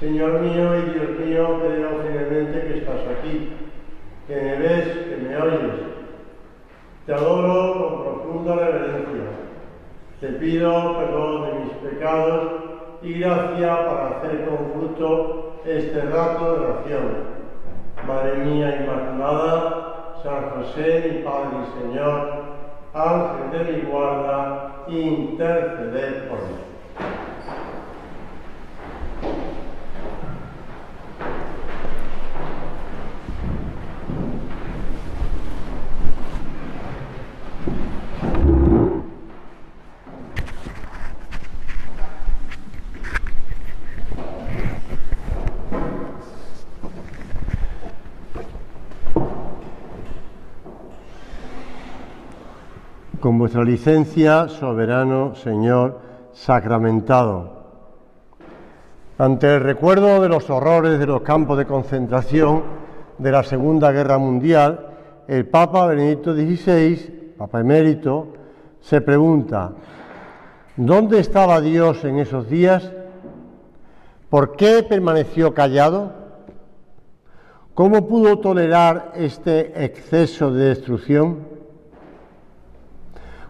Señor mío y Dios mío, creo firmemente que estás aquí, que me ves, que me oyes. Te adoro con profunda reverencia. Te pido perdón de mis pecados y gracia para hacer con fruto este rato de oración. Madre mía Inmaculada, San José, mi Padre y Señor, Ángel de mi guarda, interceded por mí. Con vuestra licencia, soberano Señor sacramentado. Ante el recuerdo de los horrores de los campos de concentración de la Segunda Guerra Mundial, el Papa Benedicto XVI, Papa emérito, se pregunta: ¿dónde estaba Dios en esos días? ¿Por qué permaneció callado? ¿Cómo pudo tolerar este exceso de destrucción?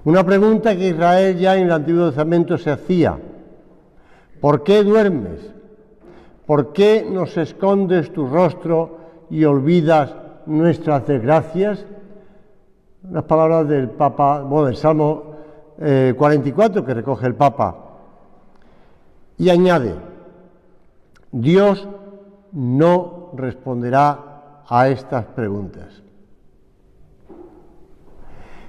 Una pregunta que Israel ya en el Antiguo Testamento se hacía. ¿Por qué duermes? ¿Por qué nos escondes tu rostro y olvidas nuestras desgracias? Las palabras del Papa, del Salmo 44 que recoge el Papa. Y añade: Dios no responderá a estas preguntas.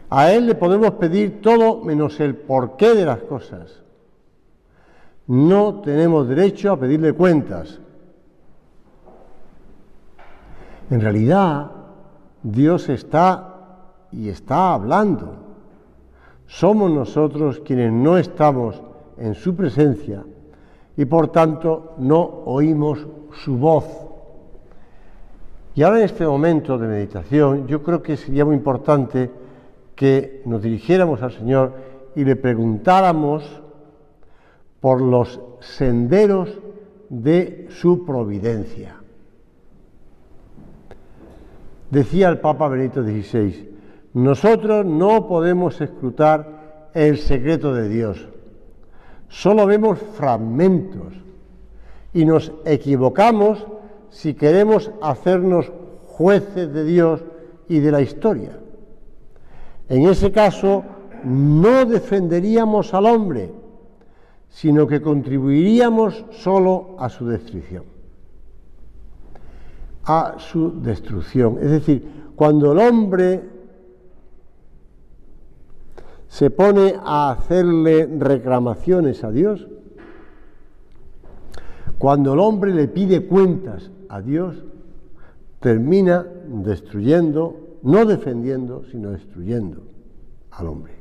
A Él le podemos pedir todo menos el porqué de las cosas. No tenemos derecho a pedirle cuentas. En realidad, Dios está hablando. Somos nosotros quienes no estamos en su presencia y por tanto no oímos su voz. Y ahora en este momento de meditación yo creo que sería muy importante que nos dirigiéramos al Señor y le preguntáramos por los senderos de su providencia. Decía el Papa Benedicto XVI: nosotros no podemos escrutar el secreto de Dios, solo vemos fragmentos y nos equivocamos si queremos hacernos jueces de Dios y de la historia. En ese caso, no defenderíamos al hombre, sino que contribuiríamos solo a su destrucción. A su destrucción. Es decir, cuando el hombre se pone a hacerle reclamaciones a Dios, cuando el hombre le pide cuentas a Dios, termina destruyendo, no defendiendo, sino destruyendo al hombre.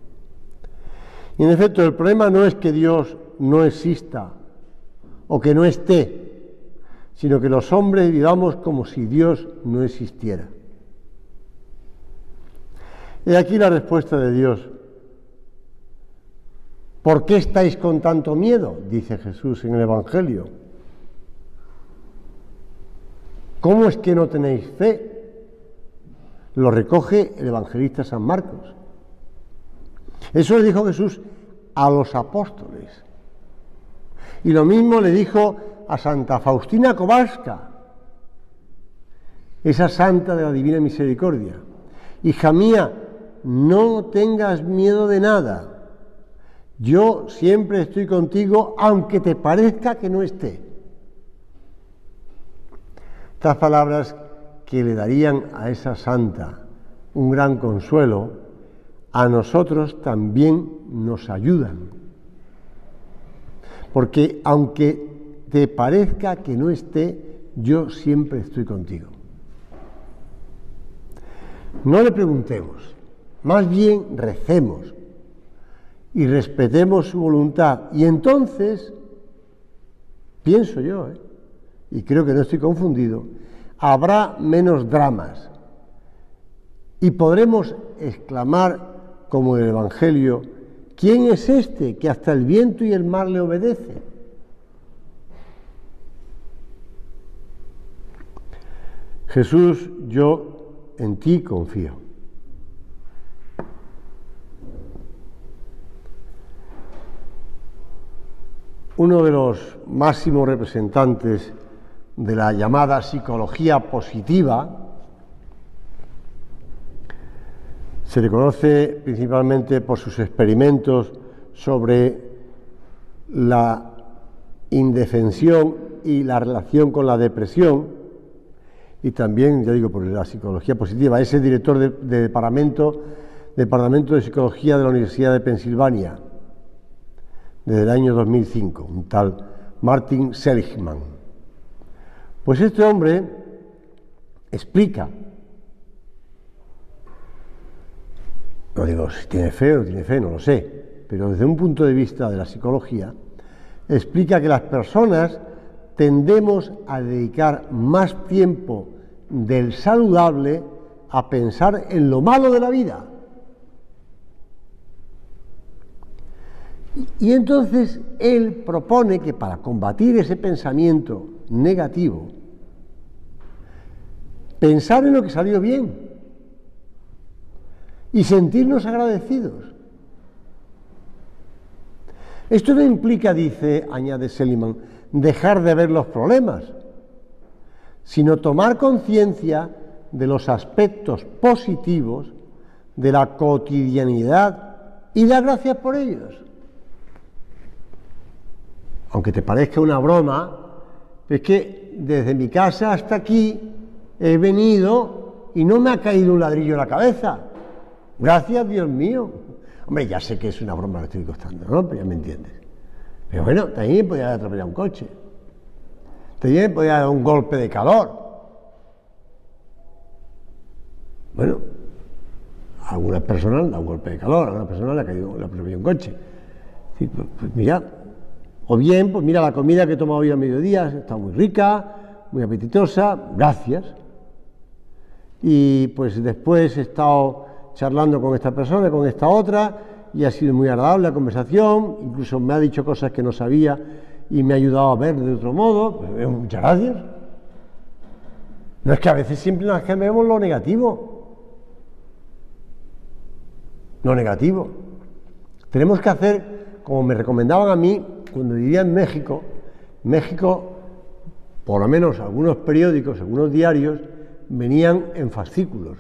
Y en efecto, el problema no es que Dios no exista o que no esté, sino que los hombres vivamos como si Dios no existiera. He aquí la respuesta de Dios. ¿Por qué estáis con tanto miedo?, dice Jesús en el Evangelio. ¿Cómo es que no tenéis fe? Lo recoge el evangelista San Marcos. Eso le dijo Jesús a los apóstoles. Y lo mismo le dijo a Santa Faustina Kowalska, esa santa de la Divina Misericordia: hija mía, no tengas miedo de nada. Yo siempre estoy contigo, aunque te parezca que no esté. Estas palabras que le darían a esa santa un gran consuelo, a nosotros también nos ayudan. Porque aunque te parezca que no esté, yo siempre estoy contigo. No le preguntemos, más bien recemos y respetemos su voluntad. Y entonces, pienso yo, y creo que no estoy confundido, habrá menos dramas y podremos exclamar como en el Evangelio: ¿quién es este que hasta el viento y el mar le obedece? Jesús, yo en ti confío. Uno de los máximos representantes de la llamada psicología positiva se le conoce principalmente por sus experimentos sobre la indefensión y la relación con la depresión, y también, ya digo, por la psicología positiva. Es el director de departamento de Psicología de la Universidad de Pensilvania desde el año 2005, un tal Martin Seligman. Pues este hombre explica, no digo si tiene fe o no tiene fe, no lo sé, pero desde un punto de vista de la psicología, explica que las personas tendemos a dedicar más tiempo del saludable a pensar en lo malo de la vida. Y entonces él propone que para combatir ese pensamiento negativo, pensar en lo que salió bien y sentirnos agradecidos. Esto no implica, dice, añade Seligman, dejar de ver los problemas, sino tomar conciencia de los aspectos positivos de la cotidianidad y dar gracias por ellos. Aunque te parezca una broma, es que desde mi casa hasta aquí he venido y no me ha caído un ladrillo en la cabeza. Gracias, Dios mío. Hombre, ya sé que es una broma que estoy costando, ¿no? Pero ya me entiendes. Pero bueno, también podía haber atropellado un coche. También podía dar un golpe de calor. Bueno, a algunas personas da un golpe de calor, a algunas personas le ha atropellado un coche. Sí, pues mira, o bien, pues mira, la comida que he tomado hoy a mediodía está muy rica, muy apetitosa, gracias. Y pues después he estado charlando con esta persona, con esta otra, y ha sido muy agradable la conversación, incluso me ha dicho cosas que no sabía y me ha ayudado a ver de otro modo. Pues, muchas gracias. No es que a veces siempre nos vemos lo negativo. Lo negativo. Tenemos que hacer, como me recomendaban a mí, cuando vivía en México, por lo menos algunos periódicos, algunos diarios, venían en fascículos.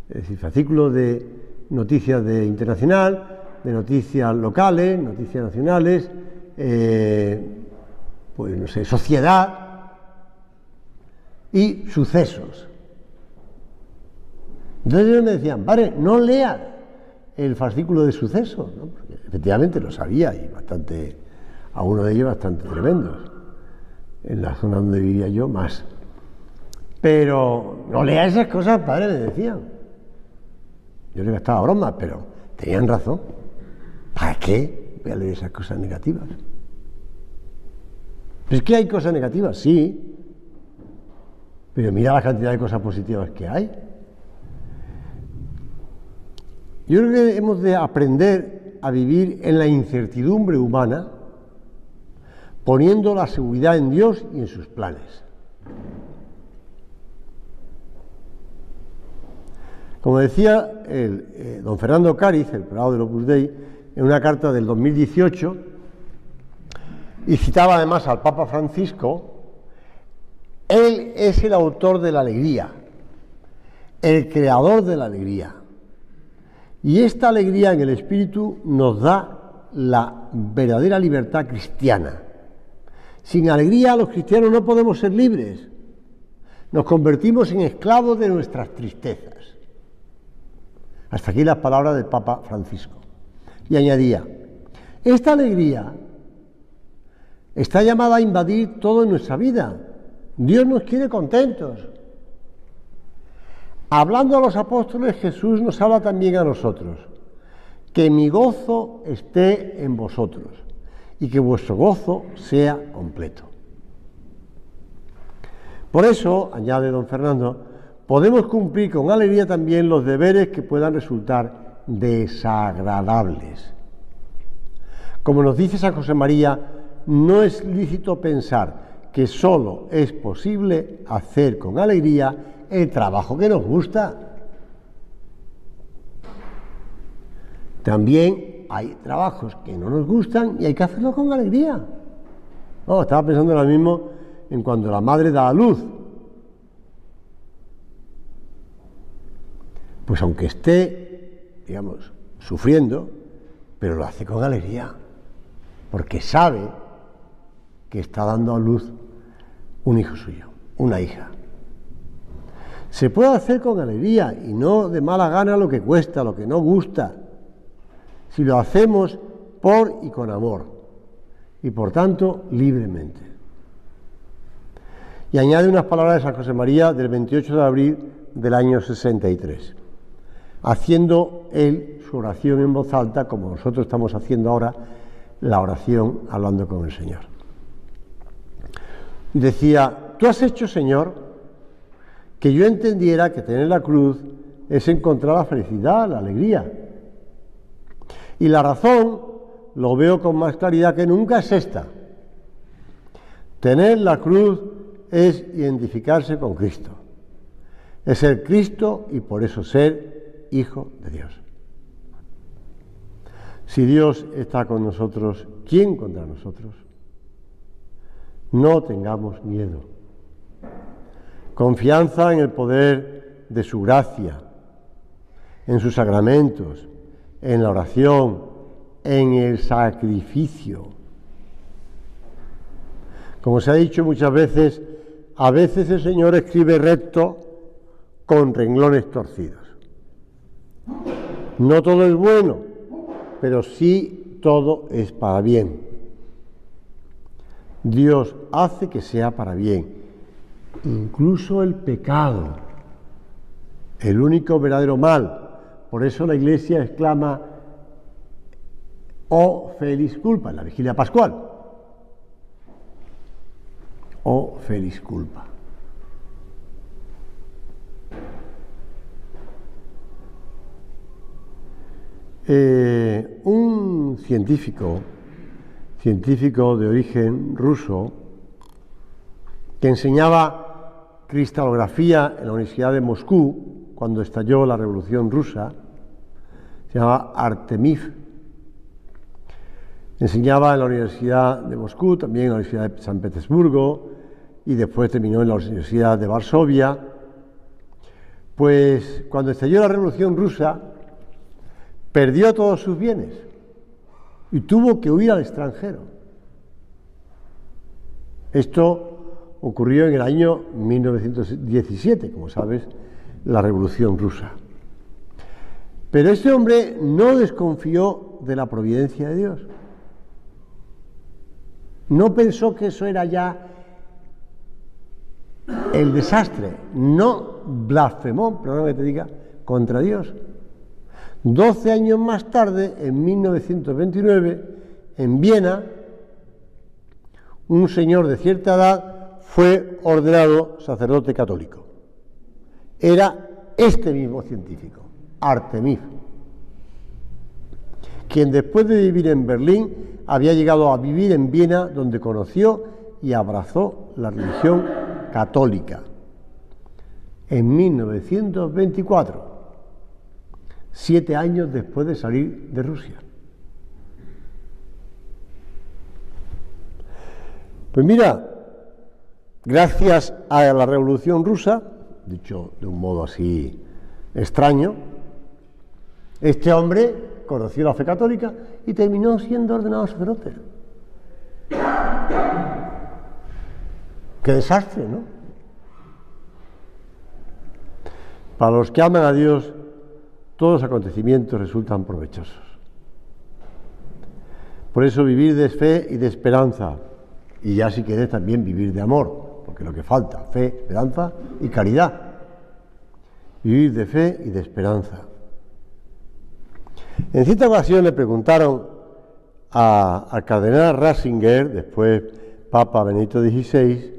Es decir, fascículos de noticias de internacional, de noticias locales, noticias nacionales, pues no sé, sociedad y sucesos. Entonces ellos me decían, padre, no leas el fascículo de sucesos, ¿no? Porque efectivamente lo sabía y bastante, a uno de ellos bastante tremendos. En la zona donde vivía yo, más. Pero no lea esas cosas, padre, me decían. Yo le gastaba bromas, pero tenían razón. ¿Para qué voy a leer esas cosas negativas? ¿Es que hay cosas negativas? Sí. Pero mira la cantidad de cosas positivas que hay. Yo creo que hemos de aprender a vivir en la incertidumbre humana, poniendo la seguridad en Dios y en sus planes. Como decía don Fernando Cáriz, el prelado del Opus Dei, en una carta del 2018, y citaba además al Papa Francisco, él es el autor de la alegría, el creador de la alegría. Y esta alegría en el espíritu nos da la verdadera libertad cristiana. Sin alegría los cristianos no podemos ser libres. Nos convertimos en esclavos de nuestras tristezas. Hasta aquí las palabras del Papa Francisco. Y añadía, esta alegría está llamada a invadir todo en nuestra vida. Dios nos quiere contentos. Hablando a los apóstoles, Jesús nos habla también a nosotros. Que mi gozo esté en vosotros y que vuestro gozo sea completo. Por eso, añade don Fernando, podemos cumplir con alegría también los deberes que puedan resultar desagradables. Como nos dice San José María, no es lícito pensar que solo es posible hacer con alegría el trabajo que nos gusta. También hay trabajos que no nos gustan y hay que hacerlo con alegría. No, estaba pensando ahora mismo en cuando la madre da a luz. Pues aunque esté, digamos, sufriendo, pero lo hace con alegría, porque sabe que está dando a luz un hijo suyo, una hija. Se puede hacer con alegría y no de mala gana lo que cuesta, lo que no gusta, si lo hacemos por y con amor, y por tanto libremente. Y añade unas palabras de San José María del 28 de abril del año 63, haciendo él su oración en voz alta, como nosotros estamos haciendo ahora la oración hablando con el Señor. Y decía: tú has hecho, Señor, que yo entendiera que tener la cruz es encontrar la felicidad, la alegría. Y la razón, lo veo con más claridad que nunca, es esta: tener la cruz es identificarse con Cristo, es ser Cristo y por eso ser hijo de Dios. Si Dios está con nosotros, ¿quién contra nosotros? No tengamos miedo. Confianza en el poder de su gracia, en sus sacramentos, en la oración, en el sacrificio. Como se ha dicho muchas veces, a veces el Señor escribe recto con renglones torcidos. No todo es bueno, pero sí todo es para bien. Dios hace que sea para bien, incluso el pecado, el único verdadero mal. Por eso la Iglesia exclama: «Oh feliz culpa», en la vigilia pascual. «Oh feliz culpa». Un científico de origen ruso que enseñaba cristalografía en la Universidad de Moscú cuando estalló la Revolución Rusa, se llamaba Artemiev. Enseñaba en la Universidad de Moscú, también en la Universidad de San Petersburgo y después terminó en la Universidad de Varsovia. Pues cuando estalló la Revolución Rusa, perdió todos sus bienes y tuvo que huir al extranjero. Esto ocurrió en el año 1917, como sabes, la Revolución Rusa. Pero este hombre no desconfió de la providencia de Dios. No pensó que eso era ya el desastre. No blasfemó, perdón que te diga, contra Dios. 12 años más tarde, en 1929, en Viena, un señor de cierta edad fue ordenado sacerdote católico. Era este mismo científico, Artemiev, quien después de vivir en Berlín había llegado a vivir en Viena, donde conoció y abrazó la religión católica. En 1924, 7 años después de salir de Rusia. Pues mira, gracias a la Revolución Rusa, dicho de un modo así extraño, este hombre conoció la fe católica y terminó siendo ordenado sacerdote. ¡Qué desastre!, ¿no? Para los que aman a Dios, todos los acontecimientos resultan provechosos. Por eso vivir de fe y de esperanza, y ya si quieres también vivir de amor, porque lo que falta, fe, esperanza y caridad. Vivir de fe y de esperanza. En cierta ocasión le preguntaron al cardenal Ratzinger, después Papa Benedicto XVI,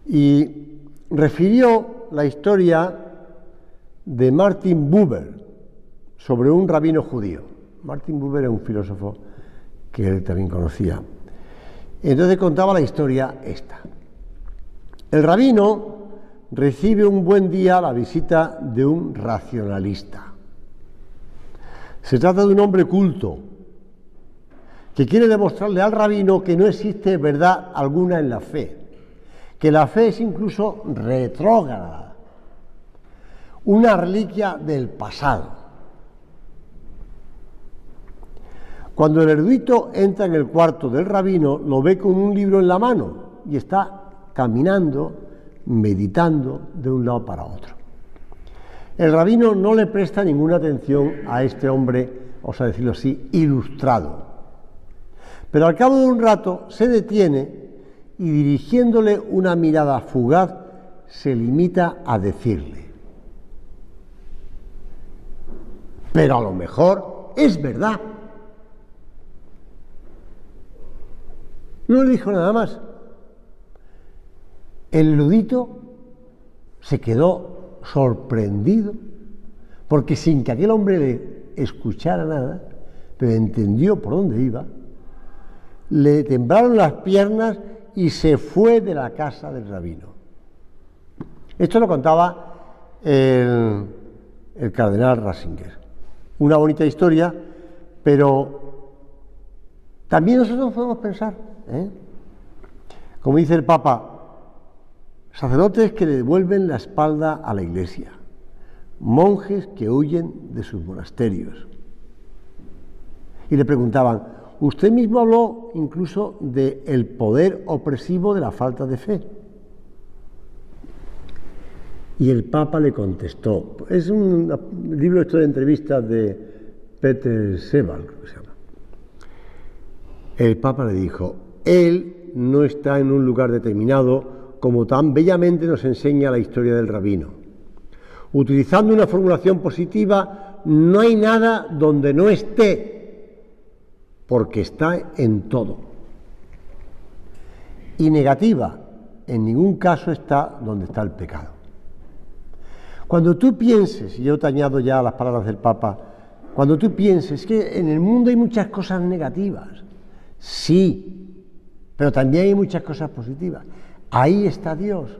y refirió la historia de Martin Buber sobre un rabino judío. Martin Buber era un filósofo que él también conocía. Entonces contaba la historia esta. El rabino recibe un buen día la visita de un racionalista. Se trata de un hombre culto que quiere demostrarle al rabino que no existe verdad alguna en la fe, que la fe es incluso retrógrada, una reliquia del pasado. Cuando el erudito entra en el cuarto del rabino, lo ve con un libro en la mano y está caminando, meditando de un lado para otro. El rabino no le presta ninguna atención a este hombre, vamos a decirlo así, ilustrado. Pero al cabo de un rato se detiene y, dirigiéndole una mirada fugaz, se limita a decirle: pero a lo mejor es verdad. No le dijo nada más. El erudito se quedó sorprendido, porque sin que aquel hombre le escuchara nada, pero entendió por dónde iba, le temblaron las piernas y se fue de la casa del rabino. Esto lo contaba el cardenal Ratzinger. Una bonita historia, pero también nosotros podemos pensar, como dice el Papa, sacerdotes que le devuelven la espalda a la Iglesia, monjes que huyen de sus monasterios. Y le preguntaban: usted mismo habló incluso del poder opresivo de la falta de fe. Y el Papa le contestó, es un libro de entrevistas de Peter Sebald, creo que se llama. El Papa le dijo: él no está en un lugar determinado, como tan bellamente nos enseña la historia del rabino. Utilizando una formulación positiva, no hay nada donde no esté, porque está en todo. Y negativa, en ningún caso está donde está el pecado. Cuando tú pienses, y yo te añado ya a las palabras del Papa, cuando tú pienses que en el mundo hay muchas cosas negativas, sí, pero también hay muchas cosas positivas. Ahí está Dios.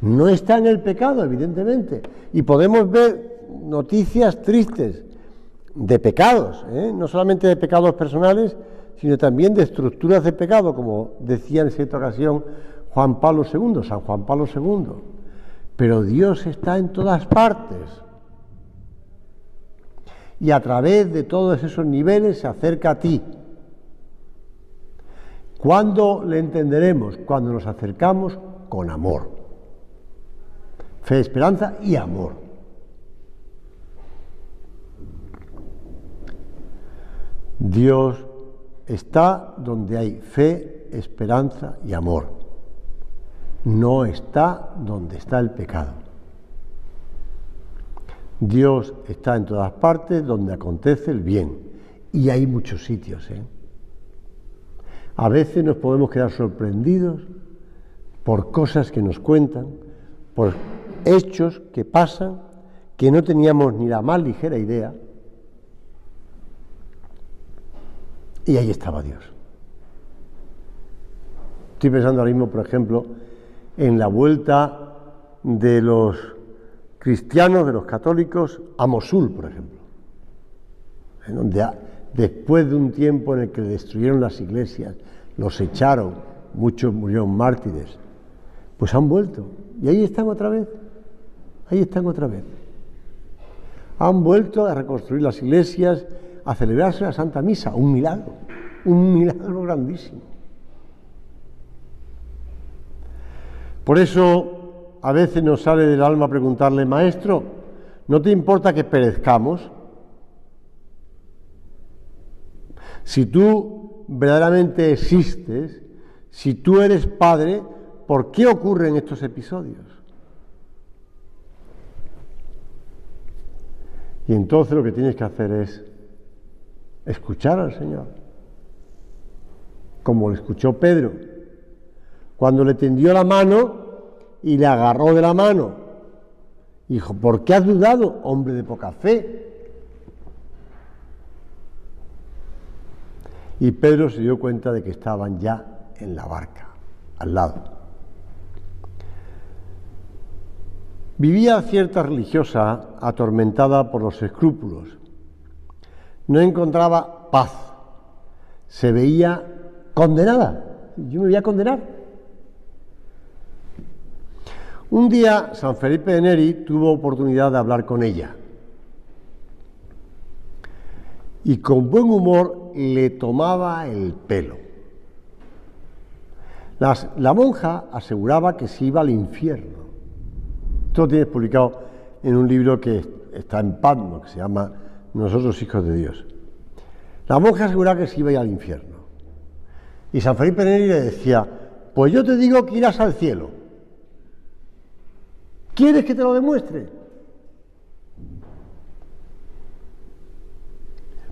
No está en el pecado, evidentemente. Y podemos ver noticias tristes de pecados, no solamente de pecados personales, sino también de estructuras de pecado, como decía en cierta ocasión San Juan Pablo II. Pero Dios está en todas partes. Y a través de todos esos niveles se acerca a ti. ¿Cuándo le entenderemos? Cuando nos acercamos con amor. Fe, esperanza y amor. Dios está donde hay fe, esperanza y amor. No está donde está el pecado. Dios está en todas partes donde acontece el bien. Y hay muchos sitios, A veces nos podemos quedar sorprendidos por cosas que nos cuentan, por hechos que pasan, que no teníamos ni la más ligera idea. Y ahí estaba Dios. Estoy pensando ahora mismo, por ejemplo, en la vuelta de los cristianos, de los católicos, a Mosul, por ejemplo, en donde después de un tiempo en el que destruyeron las iglesias, los echaron, muchos murieron mártires, pues han vuelto. Y ahí están otra vez. Han vuelto a reconstruir las iglesias, a celebrarse la Santa Misa, un milagro grandísimo. Por eso, a veces nos sale del alma preguntarle: maestro, ¿no te importa que perezcamos? Si tú verdaderamente existes, si tú eres Padre, ¿por qué ocurren estos episodios? Y entonces lo que tienes que hacer es escuchar al Señor, como lo escuchó Pedro, cuando le tendió la mano y le agarró de la mano. Dijo: ¿por qué has dudado, hombre de poca fe? Y Pedro se dio cuenta de que estaban ya en la barca, al lado. Vivía cierta religiosa atormentada por los escrúpulos. No encontraba paz. Se veía condenada. Yo me voy a condenar. Un día San Felipe de Neri tuvo oportunidad de hablar con ella. Y con buen humor le tomaba el pelo. La monja aseguraba que se iba al infierno. Esto lo tienes publicado en un libro que está en Patmos, que se llama Nosotros hijos de Dios. La monja aseguraba que se iba a ir al infierno. Y San Felipe Neri le decía, pues yo te digo que irás al cielo. ¿Quieres que te lo demuestre?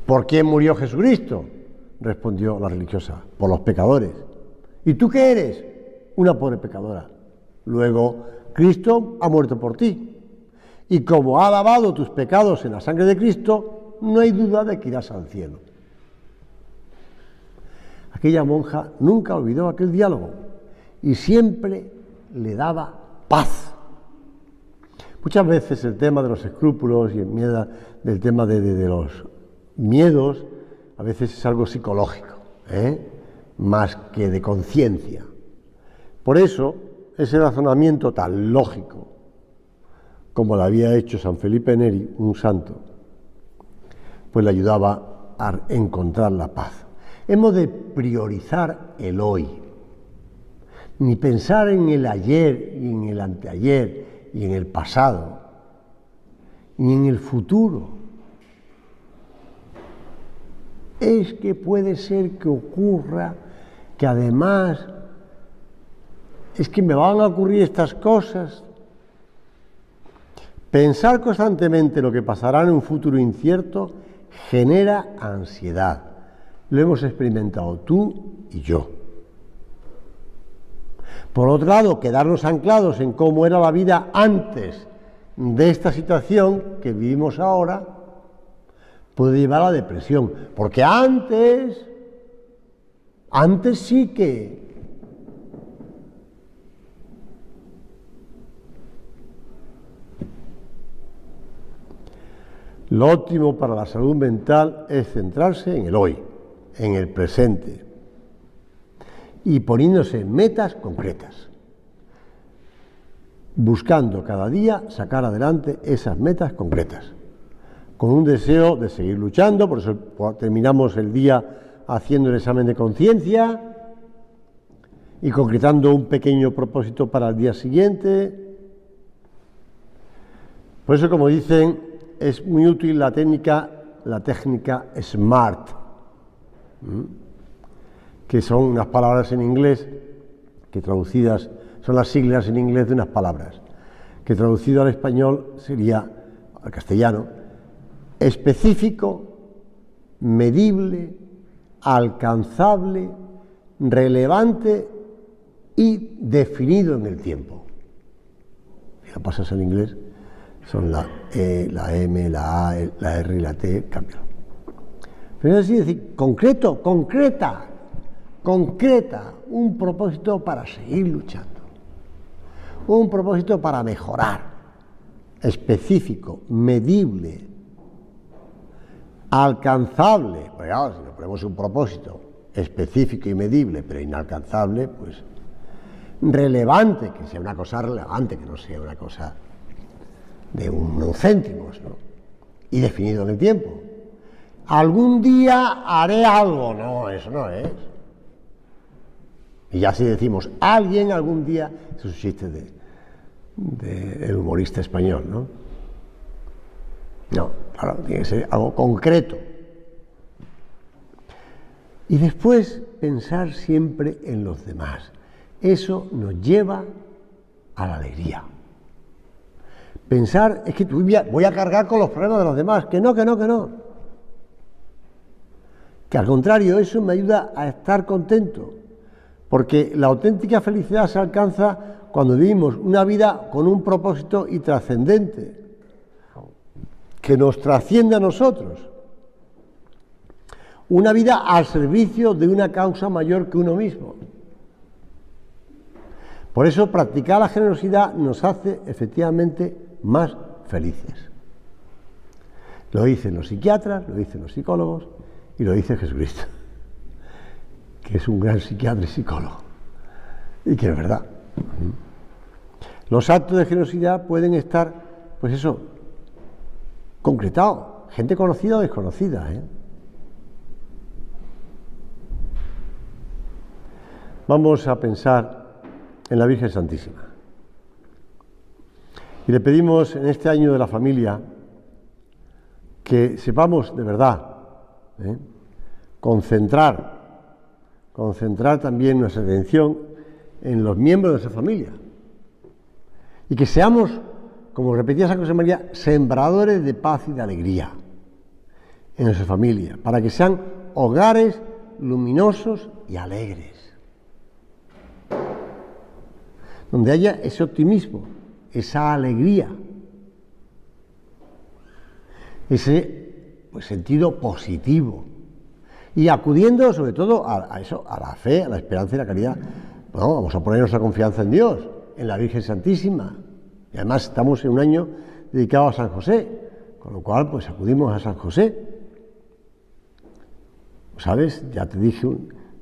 ¿Por quién murió Jesucristo? Respondió la religiosa, por los pecadores. ¿Y tú qué eres? Una pobre pecadora. Luego, Cristo ha muerto por ti. Y como ha lavado tus pecados en la sangre de Cristo, no hay duda de que irás al cielo. Aquella monja nunca olvidó aquel diálogo y siempre le daba paz. Muchas veces el tema de los escrúpulos y del tema de los miedos, a veces es algo psicológico, más que de conciencia. Por eso, ese razonamiento tan lógico, como lo había hecho San Felipe Neri, un santo, pues le ayudaba a encontrar la paz. Hemos de priorizar el hoy, ni pensar en el ayer y en el anteayer y en el pasado, ni en el futuro. Es que puede ser que ocurra, que además es que me van a ocurrir estas cosas. Pensar constantemente lo que pasará en un futuro incierto genera ansiedad. Lo hemos experimentado tú y yo. Por otro lado, quedarnos anclados en cómo era la vida antes de esta situación que vivimos ahora puede llevar a la depresión, porque antes sí que lo óptimo para la salud mental es centrarse en el hoy, en el presente, y poniéndose metas concretas, buscando cada día sacar adelante esas metas concretas, con un deseo de seguir luchando. Por eso terminamos el día haciendo el examen de conciencia y concretando un pequeño propósito para el día siguiente. Por eso, como dicen, es muy útil la técnica SMART, que son unas palabras en inglés que traducidas, son las siglas en inglés de unas palabras, que traducido al español sería, al castellano, específico, medible, alcanzable, relevante y definido en el tiempo. Si lo pasas en inglés, son la E, la M, la A, la R y la T, cámbialo. Pero es decir, concreto, concreta, un propósito para seguir luchando, un propósito para mejorar, específico, medible, alcanzable. Pues claro, si nos ponemos un propósito específico y medible, pero inalcanzable, pues relevante, que sea una cosa relevante, que no sea una cosa de unos céntimos, ¿no? Y definido en el tiempo. Algún día haré algo, no, eso no es. Y ya si decimos alguien algún día, eso es un chiste del humorista español, ¿no? No, claro, tiene que ser algo concreto. Y después pensar siempre en los demás. Eso nos lleva a la alegría. Pensar, es que voy a cargar con los problemas de los demás, que no. Que al contrario, eso me ayuda a estar contento, porque la auténtica felicidad se alcanza cuando vivimos una vida con un propósito y trascendente, que nos trasciende a nosotros. Una vida al servicio de una causa mayor que uno mismo. Por eso practicar la generosidad nos hace efectivamente más felices. Lo dicen los psiquiatras, lo dicen los psicólogos y lo dice Jesucristo, que es un gran psiquiatra y psicólogo, y que es verdad. Los actos de generosidad pueden estar, pues eso, concretados, gente conocida o desconocida, Vamos a pensar en la Virgen Santísima. Y le pedimos en este año de la familia que sepamos de verdad concentrar también nuestra atención en los miembros de nuestra familia. Y que seamos, como repetía San José María, sembradores de paz y de alegría en nuestra familia, para que sean hogares luminosos y alegres, donde haya ese optimismo, esa alegría, ese sentido positivo, y acudiendo sobre todo a eso, a la fe, a la esperanza y la caridad. Bueno, vamos a poner nuestra confianza en Dios, en la Virgen Santísima, y además estamos en un año dedicado a San José, con lo cual pues acudimos a San José. ¿Sabes? Ya te dije,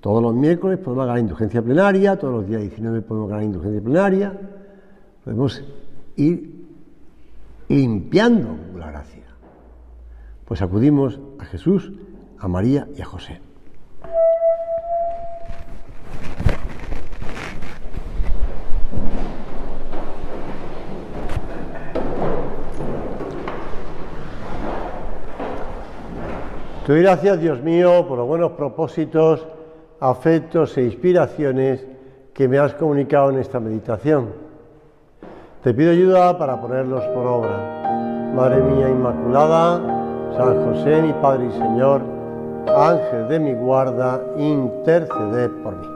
todos los miércoles podemos ganar indulgencia plenaria, todos los días 19 podemos ganar indulgencia plenaria, podemos ir limpiando la gracia. Pues acudimos a Jesús, a María y a José. Te doy gracias, Dios mío, por los buenos propósitos, afectos e inspiraciones que me has comunicado en esta meditación. Te pido ayuda para ponerlos por obra. Madre mía Inmaculada, San José, mi Padre y Señor, Ángel de mi guarda, interceded por mí.